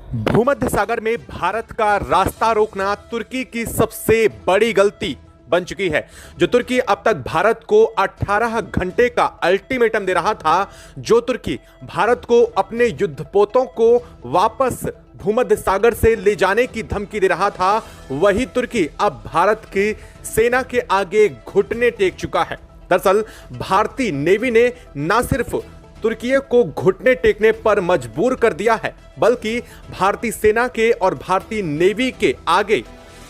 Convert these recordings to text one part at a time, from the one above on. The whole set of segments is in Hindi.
भूमध्य सागर में भारत का रास्ता रोकना तुर्की की सबसे बड़ी गलती बन चुकी है। जो तुर्की अब तक भारत को 18 घंटे का अल्टीमेटम दे रहा था, जो तुर्की भारत को अपने युद्धपोतों को वापस भूमध्य सागर से ले जाने की धमकी दे रहा था, वही तुर्की अब भारत की सेना के आगे घुटने टेक चुका है। दरअसल भारतीय नेवी ने न सिर्फ तुर्की को घुटने टेकने पर मजबूर कर दिया है, बल्कि भारतीय सेना के और भारतीय नेवी के आगे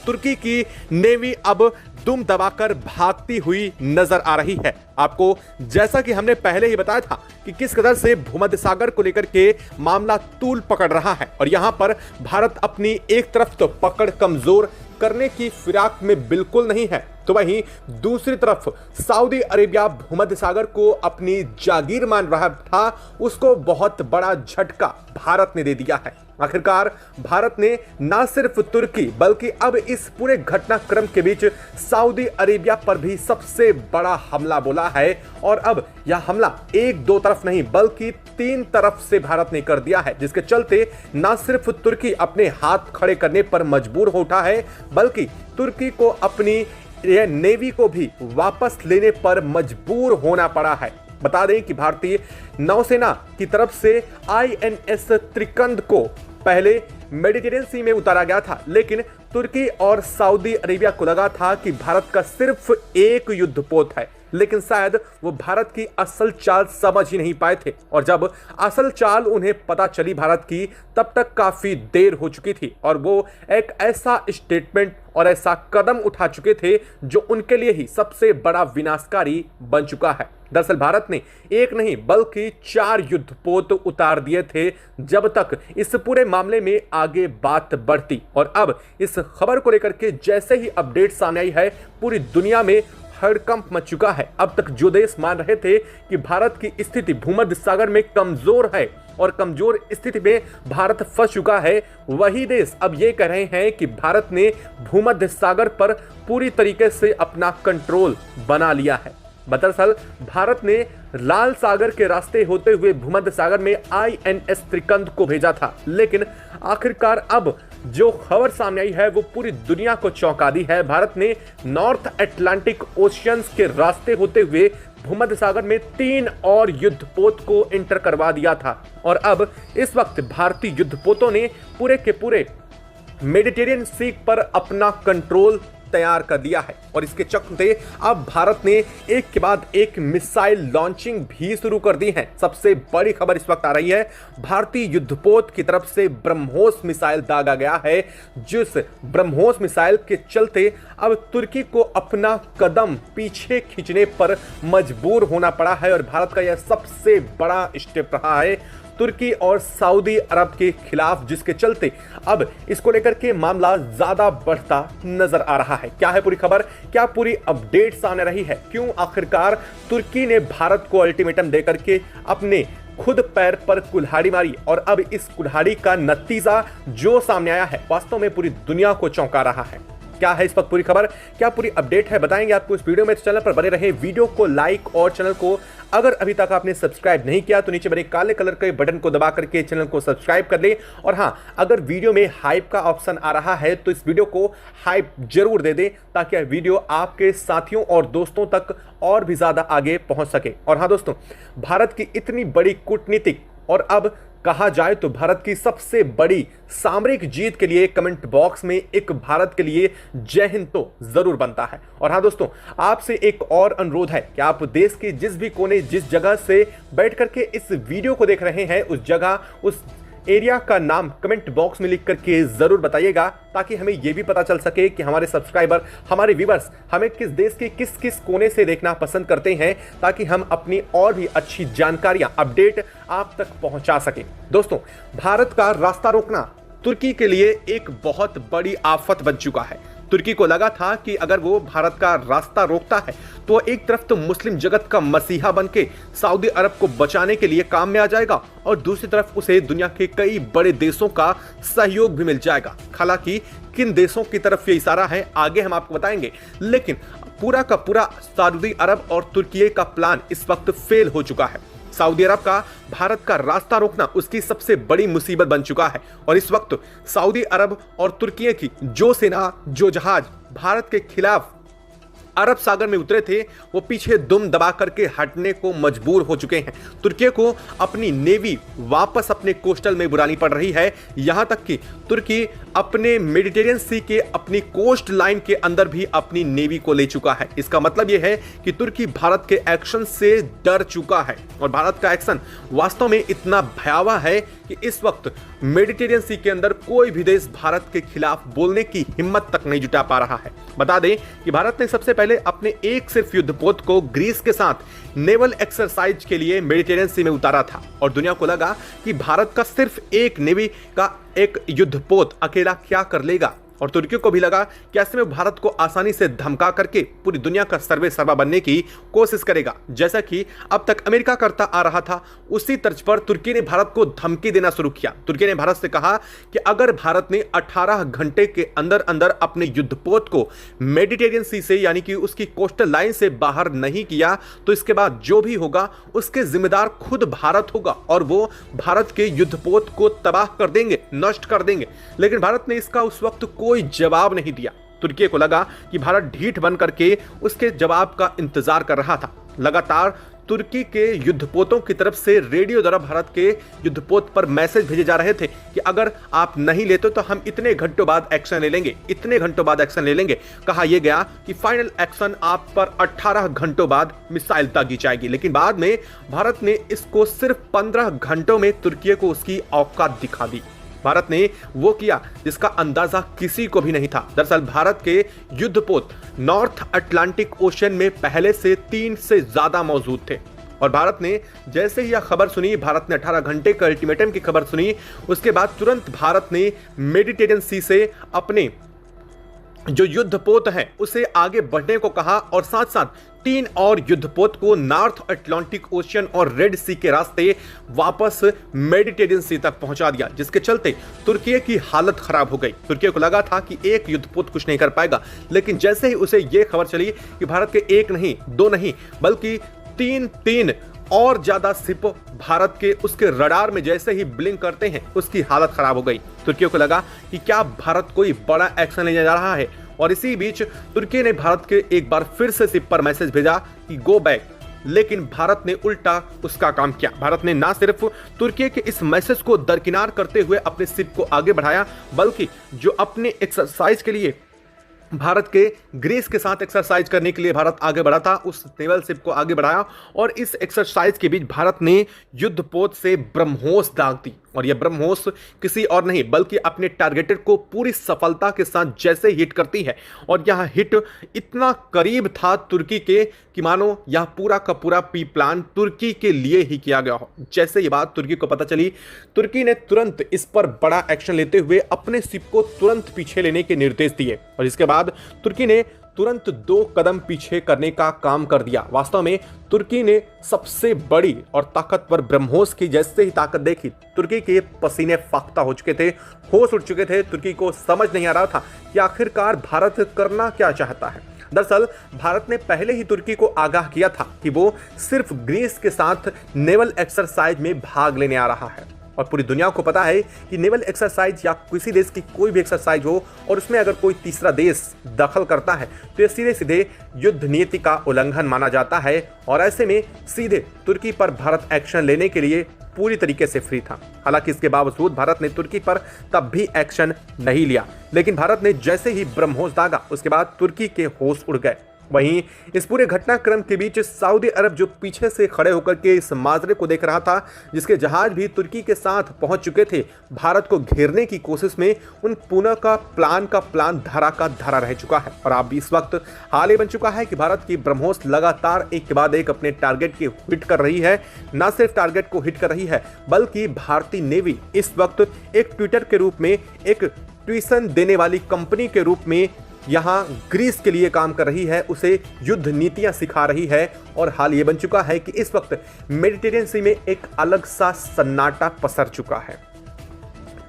तुर्की की नेवी अब दुम दबाकर भागती हुई नजर आ रही है। आपको जैसा कि हमने पहले ही बताया था कि किस कदर से भूमध्य सागर को लेकर के मामला तूल पकड़ रहा है और यहां पर भारत अपनी एक तरफ तो पकड़ कमजोर करने की फिराक में बिल्कुल नहीं है, तो वहीं दूसरी तरफ सऊदी अरेबिया भूमध्य सागर को अपनी जागीर मान रहा था, उसको बहुत बड़ा झटका भारत ने दे दिया है। आखिरकार भारत ने न सिर्फ तुर्की बल्कि अब इस पूरे घटनाक्रम के बीच सऊदी अरेबिया पर भी सबसे बड़ा हमला बोला है और अब यह हमला एक दो तरफ नहीं बल्कि तीन तरफ से भारत ने कर दिया है, जिसके चलते न सिर्फ तुर्की अपने हाथ खड़े करने पर मजबूर हो उठा है, बल्कि तुर्की को अपनी नेवी को भी वापस लेने पर मजबूर होना पड़ा है। बता दें कि भारतीय नौसेना की तरफ से INS त्रिकंद को पहले मेडिटेरियन सी में उतारा गया था, लेकिन तुर्की और सऊदी अरेबिया को लगा था कि भारत का सिर्फ एक युद्धपोत है, लेकिन शायद वो भारत की असल चाल समझ ही नहीं पाए थे और जब असल चाल उन्हें पता चली भारत की, तब तक काफी देर हो चुकी थी और वो एक ऐसा स्टेटमेंट और ऐसा कदम उठा चुके थे जो उनके लिए ही सबसे बड़ा विनाशकारी बन चुका है। दरअसल भारत ने एक नहीं बल्कि 4 युद्धपोत उतार दिए थे जब तक इस पूरे मामले में आगे बात बढ़ती, और अब इस खबर को लेकर के जैसे ही अपडेट सामने आई है, पूरी दुनिया में हड़कंप मच चुका है। अब तक जो देश मान रहे थे कि भारत की स्थिति भूमध्य सागर में कमजोर है और कमजोर स्थिति में भारत फंस चुका है, वही देश अब ये कह रहे हैं कि भारत ने भूमध्य सागर पर पूरी तरीके से अपना कंट्रोल बना लिया है। दरअसल भारत ने लाल सागर के रास्ते होते हुए भूमध्य सागर में INS त्रिकंद को भेजा था, लेकिन आखिरकार अब जो खबर सामने आई है वो पूरी दुनिया को चौंका दी है। भारत ने नॉर्थ अटलांटिक ओशियंस के रास्ते होते हुए भूमध्य सागर में 3 और युद्धपोत को एंटर करवा दिया था और अब इस वक्त भारतीय युद्धपोतों ने पूरे के पूरे मेडिटेरियन सी पर अपना कंट्रोल तैयार कर दिया है और इसके चलते अब भारत ने एक के बाद एक मिसाइल लॉन्चिंग भी शुरू कर दी है। सबसे बड़ी खबर इस वक्त आ रही है, भारतीय युद्धपोत की तरफ से ब्रह्मोस मिसाइल दागा गया है, जिस ब्रह्मोस मिसाइल के चलते अब तुर्की को अपना कदम पीछे खींचने पर मजबूर होना पड़ा है और भारत का यह सबसे बड़ा स्टेप रहा है तुर्की और सऊदी अरब के खिलाफ, जिसके चलते अब इसको लेकर के मामला ज्यादा बढ़ता नजर आ रहा है। क्या है पूरी खबर, क्या पूरी अपडेट सामने रही है, क्यों आखिरकार तुर्की ने भारत को अल्टीमेटम देकर के अपने खुद पैर पर कुल्हाड़ी मारी और अब इस कुल्हाड़ी का नतीजा जो सामने आया है वास्तव में पूरी दुनिया को चौंका रहा है। क्या है इस वक्त पूरी खबर, क्या पूरी अपडेट है, बताएंगे आपको इस वीडियो में। चैनल पर बने रहे, वीडियो को लाइक और चैनल को अगर अभी तक आपने सब्सक्राइब नहीं किया तो नीचे बने काले कलर के बटन को दबा करके चैनल को सब्सक्राइब कर ले। और हां, अगर वीडियो में हाइप का ऑप्शन आ रहा है तो इस वीडियो को हाइप जरूर दे दें ताकि यह वीडियो आपके साथियों और दोस्तों तक और भी ज्यादा आगे पहुंच सके। और हां दोस्तों, भारत की इतनी बड़ी कूटनीतिक और अब कहा जाए तो भारत की सबसे बड़ी सामरिक जीत के लिए कमेंट बॉक्स में एक भारत के लिए जय हिंद तो जरूर बनता है। और हाँ दोस्तों, आपसे एक और अनुरोध है कि आप देश के जिस भी कोने, जिस जगह से बैठ करके इस वीडियो को देख रहे हैं, उस जगह, उस एरिया का नाम कमेंट बॉक्स में लिख करके जरूर बताइएगा ताकि हमें यह भी पता चल सके कि हमारे सब्सक्राइबर, हमारे व्यूअर्स हमें किस देश के किस किस कोने से देखना पसंद करते हैं, ताकि हम अपनी और भी अच्छी जानकारियां, अपडेट आप तक पहुंचा सकें। दोस्तों, भारत का रास्ता रोकना तुर्की के लिए एक बहुत बड़ी आफत बन चुका है। तुर्की को लगा था कि अगर वो भारत का रास्ता रोकता है तो एक तरफ तो मुस्लिम जगत का मसीहा बनके सऊदी अरब को बचाने के लिए काम में आ जाएगा और दूसरी तरफ उसे दुनिया के कई बड़े देशों का सहयोग भी मिल जाएगा। हालांकि किन देशों की तरफ ये इशारा है आगे हम आपको बताएंगे, लेकिन पूरा का पूरा सऊदी अरब और तुर्की का प्लान इस वक्त फेल हो चुका है। सऊदी अरब का भारत का रास्ता रोकना उसकी सबसे बड़ी मुसीबत बन चुका है और इस वक्त सऊदी अरब और तुर्की की जो सेना, जो जहाज भारत के खिलाफ अरब सागर में उतरे थे, वो पीछे दुम दबा करके हटने को मजबूर हो चुके हैं। तुर्की को अपनी नेवी वापस अपने कोस्टल में बुलानी पड़ रही है। यहां तक कि तुर्की अपने मेडिटेरियन सी के अपनी कोस्ट लाइन के अंदर भी अपनी नेवी को ले चुका है। इसका मतलब यह है कि तुर्की भारत के एक्शन से डर चुका है और भारत का एक्शन वास्तव में इतना भयावह है कि इस वक्त मेडिटेरियन सी के अंदर कोई भी देश भारत के खिलाफ बोलने की हिम्मत तक नहीं जुटा पा रहा है। बता दें कि भारत ने सबसे पहले अपने एक सिर्फ युद्धपोत को ग्रीस के साथ नेवल एक्सरसाइज के लिए मेडिटेरियन सी में उतारा था और दुनिया को लगा कि भारत का सिर्फ एक नेवी का एक युद्धपोत अकेला क्या कर लेगा और तुर्की को भी लगा कि ऐसे में भारत को आसानी से धमका करके पूरी दुनिया का सर्वे सर्वा बनने की कोशिश करेगा, जैसा कि अब तक अमेरिका करता आ रहा था। उसी तर्ज पर तुर्की ने भारत को धमकी देना शुरू किया। तुर्की ने भारत से कहा कि अगर भारत ने 18 घंटे के अंदर अंदर अपने युद्धपोत को मेडिटेरियन सी से यानी कि उसकी कोस्टल लाइन से बाहर नहीं किया तो इसके बाद जो भी होगा उसके जिम्मेदार खुद भारत होगा और वो भारत के युद्धपोत को तबाह कर देंगे, नष्ट कर देंगे। लेकिन भारत ने इसका उस वक्त कोई जवाब नहीं दिया। तुर्की को लगा कि भारत ढीठ बन करके उसके जवाब का इंतजार कर रहा था। लगातार तुर्की के युद्धपोतों की तरफ से रेडियो द्वारा भारत के युद्धपोत पर मैसेज भेजे जा रहे थे कि अगर आप नहीं लेते तो हम इतने घंटों बाद एक्शन ले लेंगे, इतने घंटों बाद एक्शन ले लेंगे। कहा यह गया कि फाइनल एक्शन आप पर 18 घंटों बाद मिसाइल दागी जाएगी। लेकिन बाद में भारत ने इसको सिर्फ 15 घंटों में तुर्की को उसकी औकात दिखा दी। भारत ने वो किया जिसका अंदाजा किसी को भी नहीं था। दरअसल भारत के युद्धपोत नॉर्थ अटलांटिक ओशन में पहले से 3 से ज्यादा मौजूद थे और भारत ने जैसे ही यह खबर सुनी, भारत ने 18 घंटे का अल्टीमेटम की खबर सुनी, उसके बाद तुरंत भारत ने मेडिटेरियन सी से अपने जो युद्धपोत है उसे आगे बढ़ने को कहा और साथ साथ 3 और युद्धपोत को नॉर्थ अटलांटिक ओशन और रेड सी के रास्ते वापस मेडिटेरियन सी तक पहुंचा दिया, जिसके चलते तुर्की की हालत खराब हो गई। तुर्की को लगा था कि एक युद्धपोत कुछ नहीं कर पाएगा, लेकिन जैसे ही उसे यह खबर चली कि भारत के 1 नहीं 2 नहीं बल्कि 3 और ज्यादा सिप भारत के उसके रडार में जैसे ही ब्लिंक करते हैं, उसकी हालत खराब हो गई। तुर्की को लगा कि क्या भारत कोई बड़ा एक्शन लेने जा रहा है और इसी बीच तुर्की ने भारत के एक बार फिर से सिप पर मैसेज भेजा कि गो बैक। लेकिन भारत ने उल्टा उसका काम किया। भारत ने ना सिर्फ तुर्की के इस मैसेज को दरकिनार करते हुए अपने सिप को आगे बढ़ाया, बल्कि जो अपने एक्सरसाइज के लिए भारत के ग्रीस के साथ एक्सरसाइज करने के लिए भारत आगे बढ़ा था, उस नेवल शिप को आगे बढ़ाया और इस एक्सरसाइज के बीच भारत ने युद्धपोत से ब्रह्मोस दाग दी और यह ब्रह्मोस किसी और नहीं बल्कि अपने टारगेटेड को पूरी सफलता के साथ जैसे हिट करती है और यह हिट इतना करीब था तुर्की के कि मानो यह पूरा का पूरा प्री प्लान तुर्की के लिए ही किया गया हो। जैसे ये बात तुर्की को पता चली, तुर्की ने तुरंत इस पर बड़ा एक्शन लेते हुए अपने शिप को तुरंत पीछे लेने के निर्देश दिए और इसके बाद तुर्की ने तुरंत 2 कदम पीछे करने का काम कर दिया। वास्तव में तुर्की ने सबसे बड़ी और ताकतवर ब्रह्मोस की जैसे ही ताकत देखी, तुर्की के पसीने फाख्ता हो चुके थे, होश उड़ चुके थे। तुर्की को समझ नहीं आ रहा था कि आखिरकार भारत करना क्या चाहता है। दरअसल भारत ने पहले ही तुर्की को आगाह किया था कि वो सिर्फ ग्रीस के साथ नेवल एक्सरसाइज में भाग लेने आ रहा है और पूरी दुनिया को पता है कि नेवल एक्सरसाइज या किसी देश की कोई भी एक्सरसाइज हो और उसमें अगर कोई तीसरा देश दखल करता है तो यह सीधे सीधे युद्ध नीति का उल्लंघन माना जाता है और ऐसे में सीधे तुर्की पर भारत एक्शन लेने के लिए पूरी तरीके से फ्री था। हालांकि इसके बावजूद भारत ने तुर्की पर तब भी एक्शन नहीं लिया, लेकिन भारत ने जैसे ही ब्रह्मोस दागा उसके बाद तुर्की के होश उड़ गए। वहीं इस पूरे घटनाक्रम के बीच सऊदी अरब जो पीछे से खड़े होकर के इस माजरे को देख रहा था, जिसके जहाज भी तुर्की के साथ पहुंच चुके थे भारत को घेरने की कोशिश में, उन पुनः का प्लान धरा का धरा रह चुका है और अब इस वक्त हाल ही बन चुका है कि भारत की ब्रह्मोस लगातार एक के बाद एक अपने टारगेट की हिट कर रही है। न सिर्फ टारगेट को हिट कर रही है बल्कि भारतीय नेवी इस वक्त एक ट्विटर के रूप में, एक ट्यूशन देने वाली कंपनी के रूप में यहां ग्रीस के लिए काम कर रही है, उसे युद्ध नीतियां सिखा रही है और हाल ये बन चुका है कि इस वक्त मेडिटेरियन सी में एक अलग सा सन्नाटा पसर चुका है।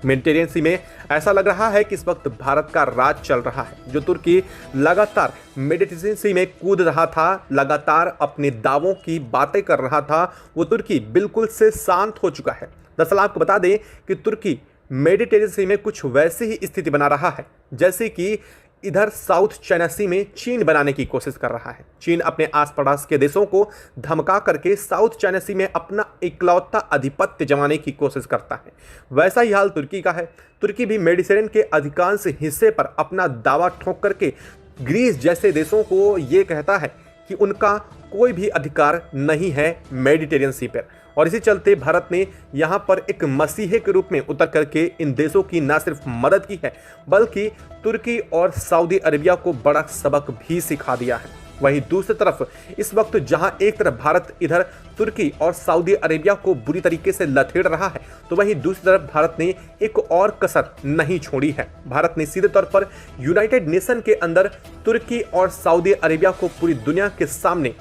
मेडिटेरियन सी में ऐसा लग रहा है कि इस वक्त भारत का राज चल रहा है। जो तुर्की लगातार मेडिटेरियन सी में कूद रहा था, लगातार अपने दावों की बातें कर रहा था, वो तुर्की बिल्कुल से शांत हो चुका है। दरअसल आपको बता दें कि तुर्की मेडिटेरियन सी में कुछ वैसी ही स्थिति बना रहा है जैसे कि इधर साउथ चाइना सी में चीन बनाने की कोशिश कर रहा है। चीन अपने आस पड़ोस के देशों को धमका करके साउथ चाइना सी में अपना इकलौता आधिपत्य जमाने की कोशिश करता है। वैसा ही हाल तुर्की का है। तुर्की भी मेडिटेरेनियन के अधिकांश हिस्से पर अपना दावा ठोक करके ग्रीस जैसे देशों को ये कहता है कि उनका कोई भी अधिकार नहीं है मेडिटेरियन सी पर। और इसी चलते भारत ने यहाँ पर एक मसीहे के रूप में उतर करके इन देशों की न सिर्फ मदद की है बल्कि तुर्की और सऊदी अरेबिया को बड़ा सबक भी सिखा दिया है। वहीं दूसरी तरफ इस वक्त जहां एक तरफ भारत इधर तुर्की और सऊदी अरेबिया को बुरी तरीके से लथेड़ रहा है, तो वहीं दूसरी तरफ भारत ने एक और कसर नहीं छोड़ी है। भारत ने सीधे तौर पर यूनाइटेड नेशन के अंदर तुर्की और सऊदी अरेबिया को पूरी दुनिया के सामने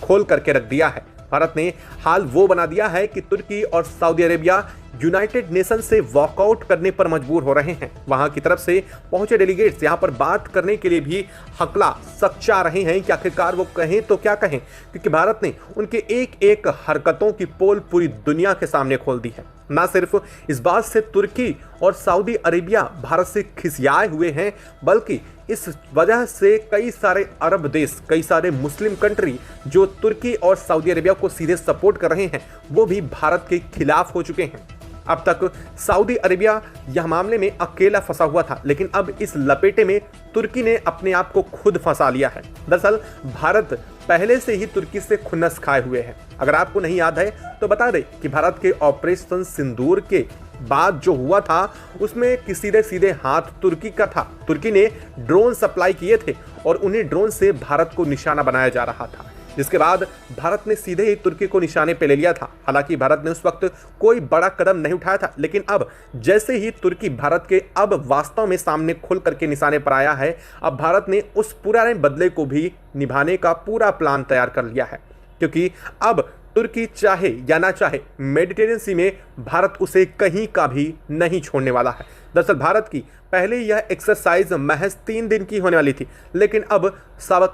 खोल करके रख दिया है। भारत ने हाल वो बना दिया है कि तुर्की और सऊदी अरेबिया यूनाइटेड नेशन से वॉकआउट करने पर मजबूर हो रहे हैं। वहां की तरफ से पहुंचे डेलीगेट्स यहां पर बात करने के लिए भी हकला सच्चा रहे हैं कि आखिरकार वो कहें तो क्या कहें, क्योंकि भारत ने उनके एक एक हरकतों की पोल पूरी दुनिया के सामने खोल दी है। ना सिर्फ इस बात से तुर्की और सऊदी अरेबिया भारत से खिसियाए हुए हैं, बल्कि इस वजह से कई सारे अरब देश, कई सारे मुस्लिम कंट्री जो तुर्की और सऊदी अरेबिया को सीधे सपोर्ट कर रहे हैं, वो भी भारत के खिलाफ हो चुके हैं। अब तक सऊदी अरेबिया यह मामले में अकेला फंसा हुआ था, लेकिन अब इस लपेटे में तुर्की ने अपने आप को खुद फंसा लिया है। दरअसल भारत पहले से ही तुर्की से खुन्नस खाए हुए है। अगर आपको नहीं याद है तो बता दें कि भारत के ऑपरेशन सिंदूर के बाद जो हुआ था उसमें सीधे सीधे हाथ तुर्की का था। तुर्की ने ड्रोन सप्लाई किए थे और उन्हीं ड्रोन से भारत को निशाना बनाया जा रहा था, जिसके बाद भारत ने सीधे ही तुर्की को निशाने पे ले लिया था। हालांकि भारत ने उस वक्त कोई बड़ा कदम नहीं उठाया था, लेकिन अब जैसे ही तुर्की भारत के अब वास्तव में सामने खुल करके निशाने पर आया है, अब भारत ने उस पुराने बदले को भी निभाने का पूरा प्लान तैयार कर लिया है। क्योंकि अब तुर्की चाहे या ना चाहे मेडिटेरियन सी में भारत उसे कहीं का भी नहीं छोड़ने वाला है। दरअसल भारत की पहले यह एक्सरसाइज महज 3 दिन की होने वाली थी, लेकिन अब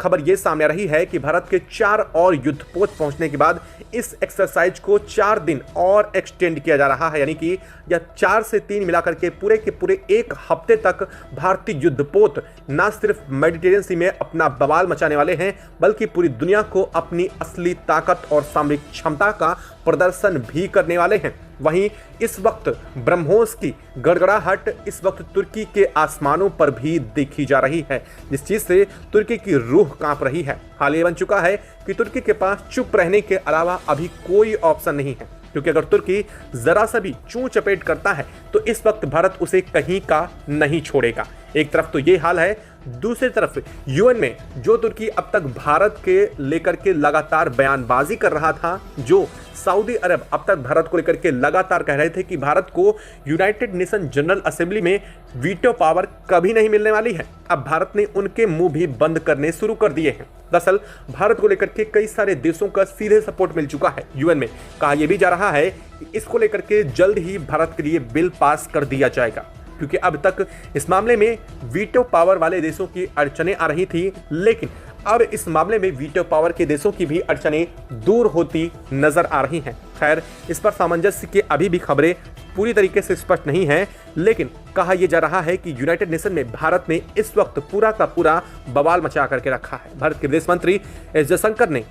खबर यह सामने आ रही है कि भारत के 4 और युद्धपोत पहुंचने के बाद इस एक्सरसाइज को 4 दिन और एक्सटेंड किया जा रहा है। यानी कि यह 4 से 3 मिलाकर के पूरे 1 हफ्ते तक भारतीय युद्धपोत न सिर्फ मेडिटेरियन सी में अपना बवाल मचाने वाले हैं, बल्कि पूरी दुनिया को अपनी असली ताकत और सामरिक क्षमता का प्रदर्शन भी करने वाले हैं। वहीं इस वक्त ब्रह्मोस की गड़गड़ाहट इस वक्त तुर्की के आसमानों पर भी देखी जा रही है, जिस चीज से तुर्की की रूह कांप रही है। हाल ये बन चुका है कि तुर्की के पास चुप रहने के अलावा अभी कोई ऑप्शन नहीं है, क्योंकि अगर तुर्की जरा सा भी चूं चपेट करता है तो इस वक्त भारत उसे कहीं का नहीं छोड़ेगा। एक तरफ तो ये हाल है, दूसरी तरफ यूएन में जो तुर्की अब तक भारत के लेकर के लगातार बयानबाजी कर रहा था, जो सऊदी अरब अब तक भारत को लेकर के लगातार कह रहे थे कि भारत को यूनाइटेड नेशन जनरल असेंबली में वीटो पावर कभी नहीं मिलने वाली है, अब भारत ने उनके मुंह भी बंद करने शुरू कर दिए हैं। दरअसल भारत को लेकर के कई सारे देशों का सीधे सपोर्ट मिल चुका है यूएन में। कहा यह भी जा रहा है कि इसको लेकर के जल्द ही भारत के लिए बिल पास कर दिया जाएगा, क्योंकि अब तक इस मामले में वीटो पावर वाले देशों की अड़चनें आ रही थी, लेकिन अब इस मामले में वीटो पावर के देशों की भी अड़चनें दूर होती नजर आ रही हैं। खैर, इस पर सामंजस्य की अभी भी खबरें पूरी तरीके से स्पष्ट नहीं है, लेकिन कहा यह जा रहा है कि यूनाइटेड नेशन में भारत ने इस वक्त पूरा का पूरा बवाल मचा करके रखा है। भारत के विदेश मंत्री एस जयशंकर ने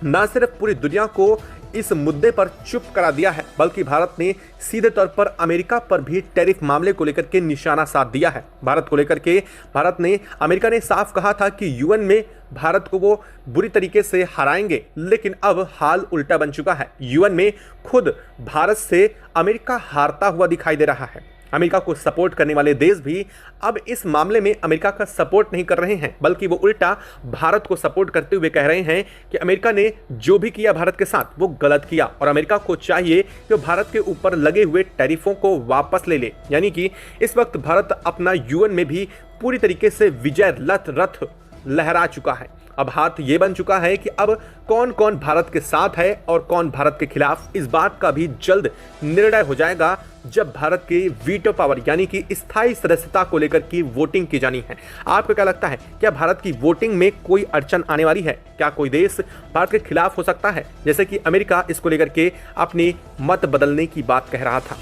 न सिर्फ पूरी दुनिया को इस मुद्दे पर चुप करा दिया है, बल्कि भारत ने सीधे तौर पर अमेरिका पर भी टैरिफ मामले को लेकर के निशाना साध दिया है। भारत को लेकर के अमेरिका ने साफ कहा था कि यूएन में भारत को वो बुरी तरीके से हराएंगे, लेकिन अब हाल उल्टा बन चुका है। यूएन में खुद भारत से अमेरिका हारता हुआ दिखाई दे रहा है। अमेरिका को सपोर्ट करने वाले देश भी अब इस मामले में अमेरिका का सपोर्ट नहीं कर रहे हैं, बल्कि वो उल्टा भारत को सपोर्ट करते हुए कह रहे हैं कि अमेरिका ने जो भी किया भारत के साथ वो गलत किया और अमेरिका को चाहिए कि भारत के ऊपर लगे हुए टैरिफों को वापस ले ले। यानी कि इस वक्त भारत अपना यूएन में भी पूरी तरीके से विजय रथ लहरा चुका है। अब हाथ ये बन चुका है कि अब कौन कौन भारत के साथ है और कौन भारत के खिलाफ, इस बात का भी जल्द निर्णय हो जाएगा जब भारत के वीटो पावर यानी कि स्थायी सदस्यता को लेकर की वोटिंग की जानी है। आपको क्या लगता है, क्या भारत की वोटिंग में कोई अड़चन आने वाली है? क्या कोई देश भारत के खिलाफ हो सकता है, जैसे कि अमेरिका इसको लेकर के अपनी मत बदलने की बात कह रहा था?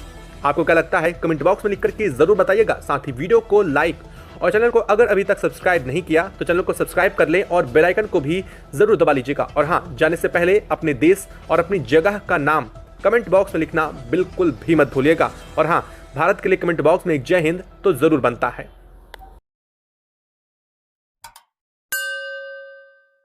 आपको क्या लगता है, कमेंट बॉक्स में लिख करके जरूर बताइएगा। साथ ही वीडियो को लाइक और चैनल को अगर अभी तक सब्सक्राइब नहीं किया तो चैनल को सब्सक्राइब कर लें और बेल आइकन को भी जरूर दबा लीजिएगा। और हाँ, जाने से पहले अपने देश और अपनी जगह का नाम कमेंट बॉक्स में लिखना बिल्कुल भी मत भूलिएगा। और हाँ, भारत के लिए कमेंट बॉक्स में एक जय हिंद तो जरूर बनता है।